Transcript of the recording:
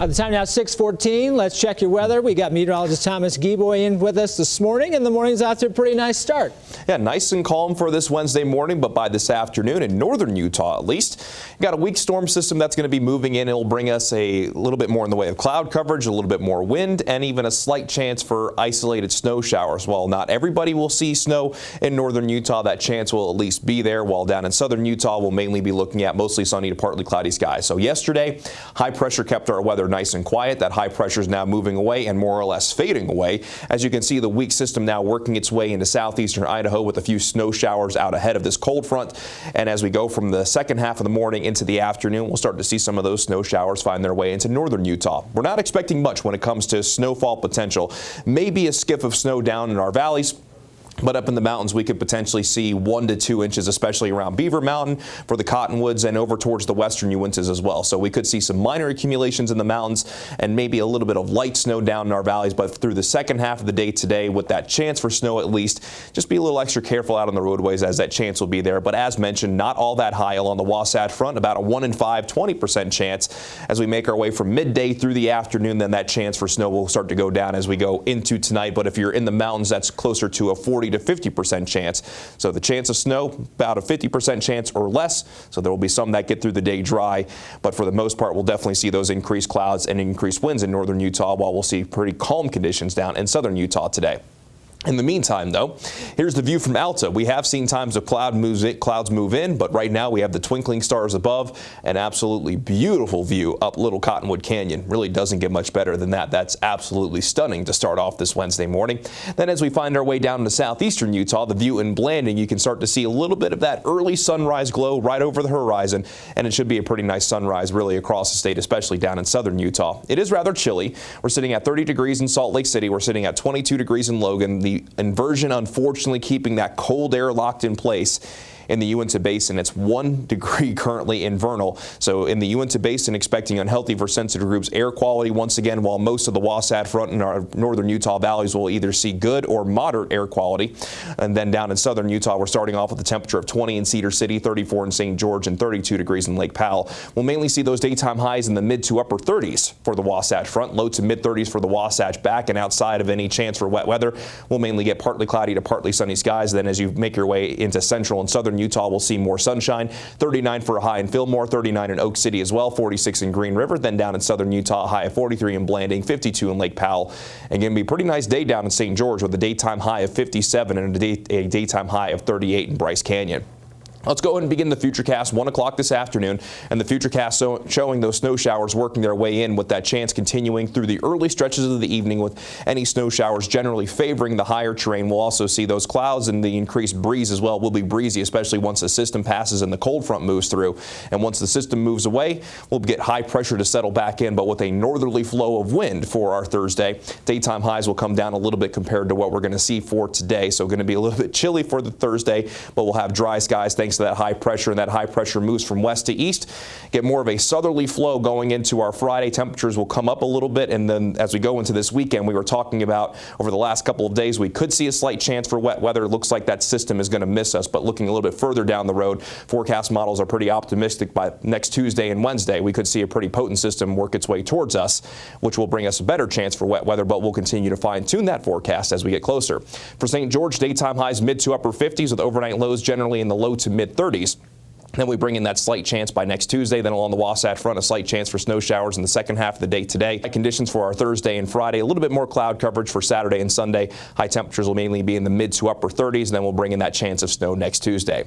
The time now 6:14. Let's check your weather. We got meteorologist Thomas Geboy in with us this morning, and the morning's out to a pretty nice start. Yeah, nice and calm for this Wednesday morning, but by this afternoon in northern Utah at least, you got a weak storm system that's going to be moving in. It'll bring us a little bit more in the way of cloud coverage, a little bit more wind, and even a slight chance for isolated snow showers. While not everybody will see snow in northern Utah, that chance will at least be there, while down in southern Utah we'll mainly be looking at mostly sunny to partly cloudy skies. So yesterday, high pressure kept our weather nice and quiet. That high pressure is now moving away and more or less fading away. As you can see, the weak system now working its way into southeastern Idaho with a few snow showers out ahead of this cold front. And as we go from the second half of the morning into the afternoon, we'll start to see some of those snow showers find their way into northern Utah. We're not expecting much when it comes to snowfall potential. Maybe a skiff of snow down in our valleys. But up in the mountains, we could potentially see 1 to 2 inches, especially around Beaver Mountain for the Cottonwoods and over towards the western Uintas as well. So we could see some minor accumulations in the mountains and maybe a little bit of light snow down in our valleys. But through the second half of the day today, with that chance for snow at least, just be a little extra careful out on the roadways as that chance will be there. But as mentioned, not all that high along the Wasatch Front, about a 1 in 5, 20% chance. As we make our way from midday through the afternoon, then that chance for snow will start to go down as we go into tonight. But if you're in the mountains, that's closer to a 40 to 50% chance. So the chance of snow, about a 50% chance or less. So there will be some that get through the day dry. But for the most part, we'll definitely see those increased clouds and increased winds in northern Utah, while we'll see pretty calm conditions down in southern Utah today. In the meantime, though, here's the view from Alta. We have seen times of clouds move in, but right now we have the twinkling stars above. An absolutely beautiful view up Little Cottonwood Canyon. Really doesn't get much better than that. That's absolutely stunning to start off this Wednesday morning. Then as we find our way down into southeastern Utah, the view in Blanding, you can start to see a little bit of that early sunrise glow right over the horizon, and it should be a pretty nice sunrise really across the state, especially down in southern Utah. It is rather chilly. We're sitting at 30 degrees in Salt Lake City. We're sitting at 22 degrees in Logan. The inversion, unfortunately, keeping that cold air locked in place. In the Uinta Basin, it's 1 degree currently in Vernal. So in the Uinta Basin, expecting unhealthy for sensitive groups air quality once again, while most of the Wasatch Front and our northern Utah valleys will either see good or moderate air quality. And then down in southern Utah, we're starting off with a temperature of 20 in Cedar City, 34 in St. George, and 32 degrees in Lake Powell. We'll mainly see those daytime highs in the mid to upper 30s for the Wasatch Front, low to mid 30s for the Wasatch back, and outside of any chance for wet weather, we'll mainly get partly cloudy to partly sunny skies. Then as you make your way into central and southern Utah, we'll see more sunshine. 39 for a high in Fillmore, 39 in Oak City as well, 46 in Green River. Then down in southern Utah, a high of 43 in Blanding, 52 in Lake Powell. And going to be a pretty nice day down in St. George with a daytime high of 57 and a daytime high of 38 in Bryce Canyon. Let's go ahead and begin the Futurecast 1 o'clock this afternoon, and the Futurecast showing those snow showers working their way in, with that chance continuing through the early stretches of the evening, with any snow showers generally favoring the higher terrain. We'll also see those clouds and the increased breeze as well. Will be breezy, especially once the system passes and the cold front moves through. And once the system moves away, we'll get high pressure to settle back in, but with a northerly flow of wind for our Thursday. Daytime highs will come down a little bit compared to what we're going to see for today. So going to be a little bit chilly for the Thursday, but we'll have dry skies thanks to that high pressure, and that high pressure moves from west to east. Get more of a southerly flow going into our Friday. Temperatures will come up a little bit, and then as we go into this weekend, we were talking about over the last couple of days, we could see a slight chance for wet weather. It looks like that system is going to miss us, but looking a little bit further down the road, forecast models are pretty optimistic. By next Tuesday and Wednesday, we could see a pretty potent system work its way towards us, which will bring us a better chance for wet weather, but we'll continue to fine-tune that forecast as we get closer. For St. George, daytime highs mid to upper 50s with overnight lows generally in the low to mid 30s. Then we bring in that slight chance by next Tuesday. Then along the Wasatch Front, a slight chance for snow showers in the second half of the day today. Conditions for our Thursday and Friday, a little bit more cloud coverage for Saturday and Sunday. High temperatures will mainly be in the mid to upper 30s. And then we'll bring in that chance of snow next Tuesday.